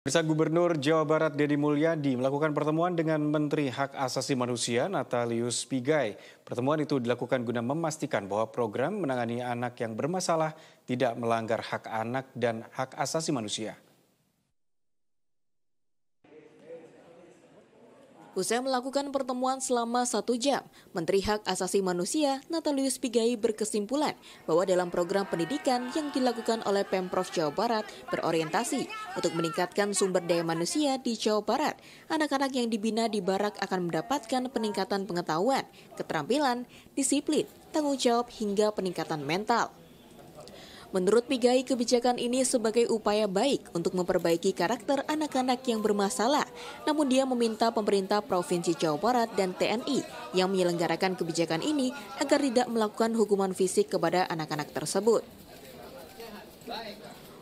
Pemirsa Gubernur Jawa Barat Deddy Mulyadi melakukan pertemuan dengan Menteri Hak Asasi Manusia Natalius Pigai. Pertemuan itu dilakukan guna memastikan bahwa program menangani anak yang bermasalah tidak melanggar hak anak dan hak asasi manusia. Usai melakukan pertemuan selama 1 jam, Menteri Hak Asasi Manusia Natalius Pigai berkesimpulan bahwa dalam program pendidikan yang dilakukan oleh Pemprov Jawa Barat berorientasi untuk meningkatkan sumber daya manusia di Jawa Barat. Anak-anak yang dibina di barak akan mendapatkan peningkatan pengetahuan, keterampilan, disiplin, tanggung jawab hingga peningkatan mental. Menurut Pigai, kebijakan ini sebagai upaya baik untuk memperbaiki karakter anak-anak yang bermasalah. Namun dia meminta pemerintah Provinsi Jawa Barat dan TNI yang menyelenggarakan kebijakan ini agar tidak melakukan hukuman fisik kepada anak-anak tersebut.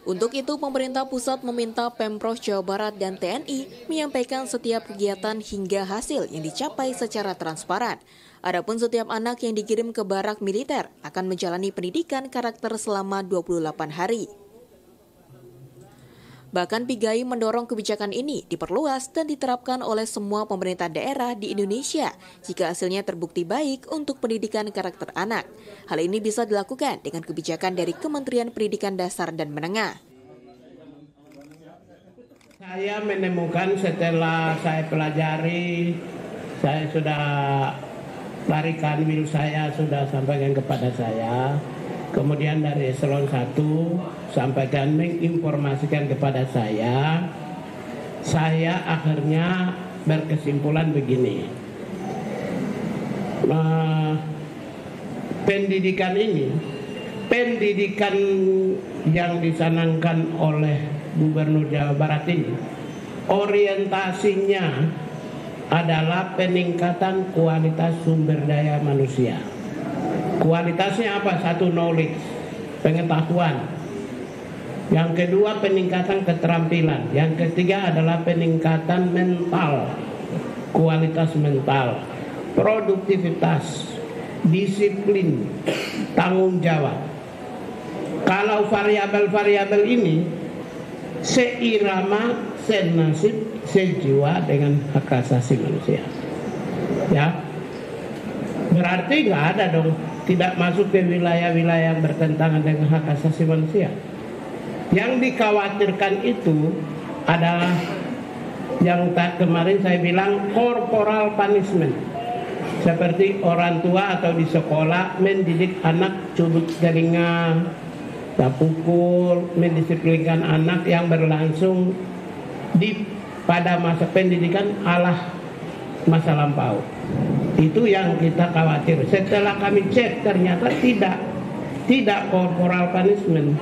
Untuk itu, pemerintah pusat meminta Pemprov Jawa Barat dan TNI menyampaikan setiap kegiatan hingga hasil yang dicapai secara transparan. Adapun setiap anak yang dikirim ke barak militer akan menjalani pendidikan karakter selama 28 hari. Bahkan Pigai mendorong kebijakan ini diperluas dan diterapkan oleh semua pemerintah daerah di Indonesia jika hasilnya terbukti baik untuk pendidikan karakter anak. Hal ini bisa dilakukan dengan kebijakan dari Kementerian Pendidikan Dasar dan Menengah. Saya menemukan setelah saya pelajari, saya sudah larikan wil saya sudah sampaikan kepada saya. Kemudian dari eselon 1 sampaikan menginformasikan kepada saya akhirnya berkesimpulan begini. Pendidikan yang dicanangkan oleh Gubernur Jawa Barat ini, orientasinya adalah peningkatan kualitas sumber daya manusia. Kualitasnya apa? Satu, knowledge, pengetahuan. Yang kedua, peningkatan keterampilan. Yang ketiga adalah peningkatan mental, kualitas mental, produktivitas, disiplin, tanggung jawab. Kalau variabel-variabel ini seirama, senasib, sejiwa dengan hak asasi manusia. Ya, berarti nggak ada dong, tidak masuk ke wilayah-wilayah yang bertentangan dengan hak asasi manusia. Yang dikhawatirkan itu adalah yang kemarin saya bilang corporal punishment, seperti orang tua atau di sekolah mendidik anak cubit telinga, tak pukul, mendisiplinkan anak yang berlangsung pada masa pendidikan ala masa lampau. Itu yang kita khawatir. Setelah kami cek ternyata tidak corporal punishment.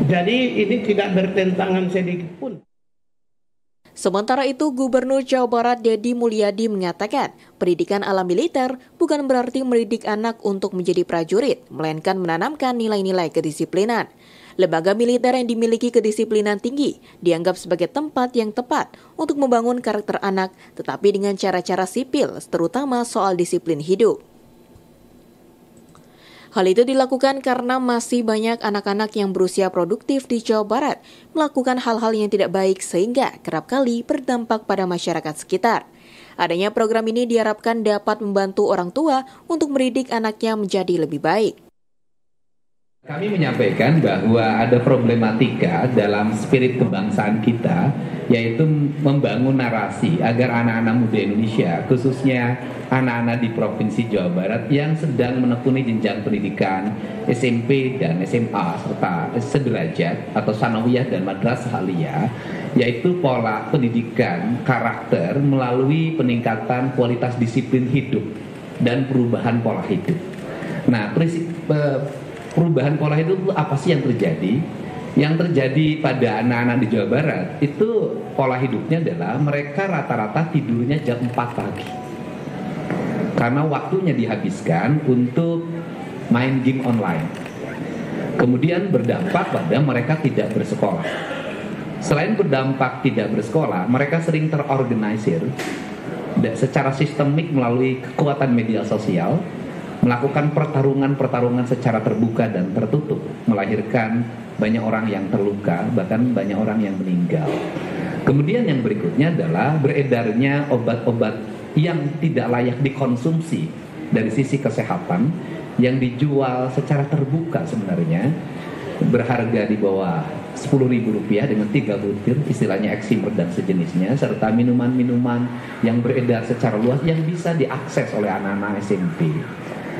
Jadi ini tidak bertentangan sedikit pun. Sementara itu, Gubernur Jawa Barat Deddy Mulyadi mengatakan, pendidikan ala militer bukan berarti mendidik anak untuk menjadi prajurit, melainkan menanamkan nilai-nilai kedisiplinan. Lembaga militer yang dimiliki kedisiplinan tinggi dianggap sebagai tempat yang tepat untuk membangun karakter anak, tetapi dengan cara-cara sipil, terutama soal disiplin hidup. Hal itu dilakukan karena masih banyak anak-anak yang berusia produktif di Jawa Barat melakukan hal-hal yang tidak baik sehingga kerap kali berdampak pada masyarakat sekitar. Adanya program ini diharapkan dapat membantu orang tua untuk mendidik anaknya menjadi lebih baik. Kami menyampaikan bahwa ada problematika dalam spirit kebangsaan kita, yaitu membangun narasi agar anak-anak muda Indonesia, khususnya anak-anak di Provinsi Jawa Barat yang sedang menekuni jenjang pendidikan SMP dan SMA serta sederajat atau sanawiyah dan madrasah aliyah, yaitu pola pendidikan karakter melalui peningkatan kualitas disiplin hidup dan perubahan pola hidup. Nah, perubahan pola hidup itu apa sih yang terjadi? Yang terjadi pada anak-anak di Jawa Barat itu pola hidupnya adalah mereka rata-rata tidurnya jam 4 pagi. Karena waktunya dihabiskan untuk main game online. Kemudian berdampak pada mereka tidak bersekolah. Selain berdampak tidak bersekolah, mereka sering terorganisir secara sistemik melalui kekuatan media sosial, melakukan pertarungan-pertarungan secara terbuka dan tertutup, melahirkan banyak orang yang terluka, bahkan banyak orang yang meninggal. Kemudian yang berikutnya adalah beredarnya obat-obat yang tidak layak dikonsumsi dari sisi kesehatan yang dijual secara terbuka sebenarnya, berharga di bawah Rp10.000 dengan 3 butir, istilahnya eksimer dan sejenisnya, serta minuman-minuman yang beredar secara luas yang bisa diakses oleh anak-anak SMP.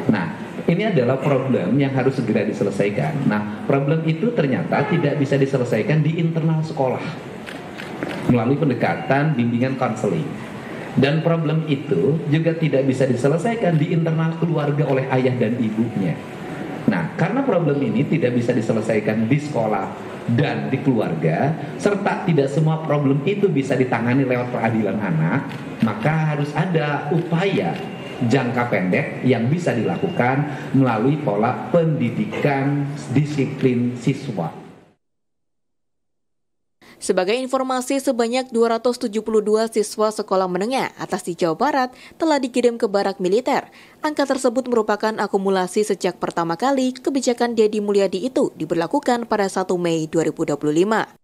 Nah, ini adalah problem yang harus segera diselesaikan. Nah, problem itu ternyata tidak bisa diselesaikan di internal sekolah melalui pendekatan bimbingan konseling. Dan problem itu juga tidak bisa diselesaikan di internal keluarga oleh ayah dan ibunya. Nah, karena problem ini tidak bisa diselesaikan di sekolah dan di keluarga, serta tidak semua problem itu bisa ditangani lewat peradilan anak, maka harus ada upaya jangka pendek yang bisa dilakukan melalui pola pendidikan disiplin siswa. Sebagai informasi, sebanyak 272 siswa sekolah menengah atas di Jawa Barat telah dikirim ke barak militer. Angka tersebut merupakan akumulasi sejak pertama kali kebijakan Deddy Mulyadi itu diberlakukan pada 1 Mei 2025.